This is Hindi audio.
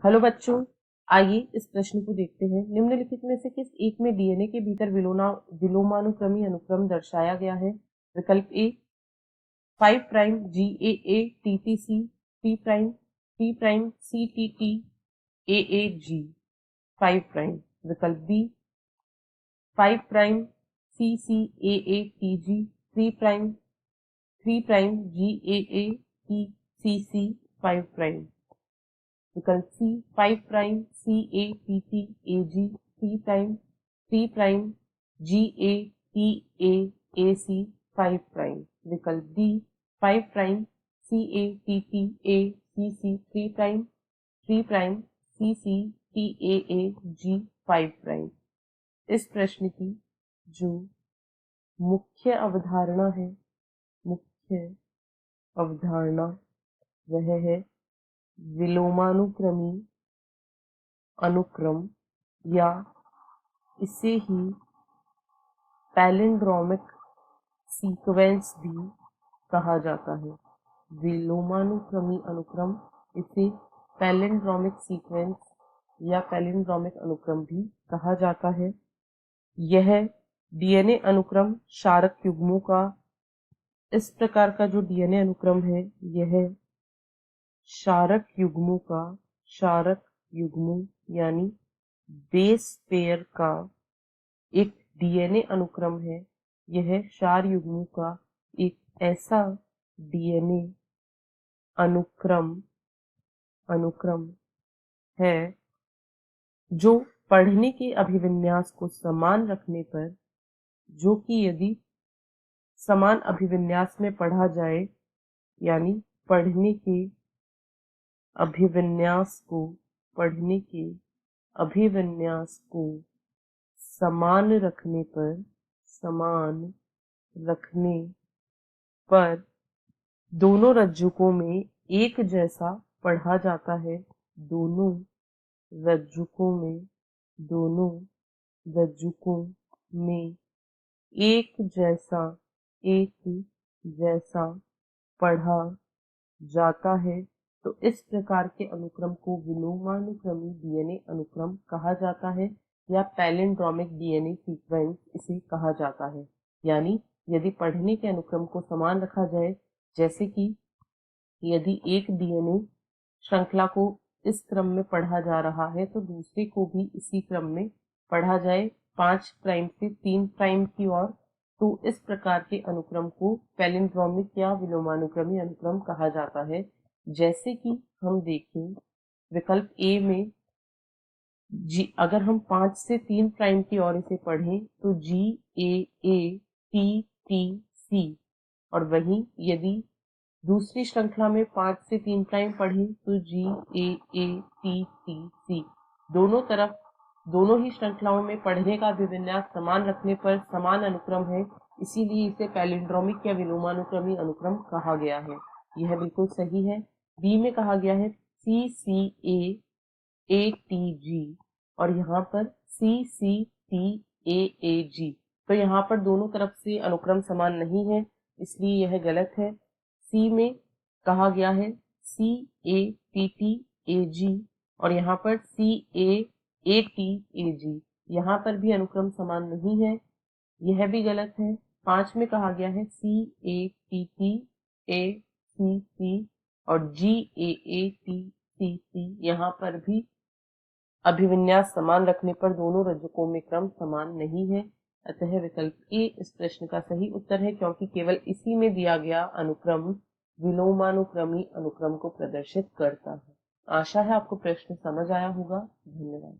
हेलो बच्चों, आइए इस प्रश्न को देखते हैं। निम्नलिखित में से किस एक में डीएनए के भीतर विलोमानुक्रमी अनुक्रम दर्शाया गया है? विकल्प A 5 prime GAA TTC 3 prime CTT AAG 5 prime. विकल्प B 5 prime CCAA TG 3 prime GAA TCC 5 prime. विकल्प C 5 prime CATT AG 3 prime GATA AC 5 prime. विकल्प D 5 prime CATT ACC 3 prime CCTAAG 5 prime. इस प्रश्न की जो मुख्य अवधारणा वह है विलोमानुक्रमी अनुक्रम, या इसे ही पैलिंड्रोमिक सीक्वेंस भी कहा जाता है। विलोमानुक्रमी अनुक्रम, इसे पैलिंड्रोमिक सीक्वेंस या पैलिंड्रोमिक अनुक्रम भी कहा जाता है। यह डीएनए अनुक्रम क्षारक युग्मों का, इस प्रकार का जो डीएनए अनुक्रम है यह क्षारक युग्मों यानी बेस पेयर का एक डीएनए अनुक्रम है। यह क्षार युग्मों का एक ऐसा डीएनए अनुक्रम है जो पढ़ने के अभिविन्यास को समान रखने पर, जो कि यदि समान अभिविन्यास में पढ़ा जाए, यानी पढ़ने के अभिविन्यास को समान रखने पर दोनों रज्जुकों में एक जैसा पढ़ा जाता है। दोनों रज्जुकों में एक जैसा पढ़ा जाता है, तो इस प्रकार के अनुक्रम को विलोमानुक्रमी डीएनए अनुक्रम कहा जाता है, या पैलिंड्रोमिक डीएनए सीक्वेंस इसे कहा जाता है। यानी यदि पढ़ने के अनुक्रम को समान रखा जाए, जैसे कि यदि एक डीएनए श्रृंखला को इस क्रम में पढ़ा जा रहा है तो दूसरे को भी इसी क्रम में पढ़ा जाए 5 प्राइम से 3 प्राइम की ओर, तो इस प्रकार के अनुक्रम को पैलिंड्रोमिक या विलोमानुक्रमी अनुक्रम कहा जाता है। जैसे कि हम देखें विकल्प ए में अगर हम 5 से 3 प्राइम की ओर इसे पढ़ें तो GAATTC, और वहीं यदि दूसरी श्रृंखला में 5 से 3 प्राइम पढ़ें तो GAATTC। दोनों ही श्रृंखलाओं में पढ़ने का अभिविन्यास समान रखने पर समान अनुक्रम है, इसीलिए इसे पैलिंड्रोमिक या विलोमानुक्रमी अनुक्रम कहा गया है। यह बिल्कुल सही है। बी में कहा गया है CCAATG और यहाँ पर CCTAAG, तो यहाँ पर दोनों तरफ से अनुक्रम समान नहीं है, इसलिए यह गलत है। सी में कहा गया है CATTAG और यहाँ पर CAATAG, यहाँ पर भी अनुक्रम समान नहीं है, यह भी गलत है। 5 में कहा गया है CATTACC और GAATCC, यहाँ पर भी अभिविन्यास समान रखने पर दोनों रज्जुकों में क्रम समान नहीं है। अतः विकल्प ए इस प्रश्न का सही उत्तर है, क्योंकि केवल इसी में दिया गया अनुक्रम विलोमानुक्रमी अनुक्रम को प्रदर्शित करता है। आशा है आपको प्रश्न समझ आया होगा। धन्यवाद।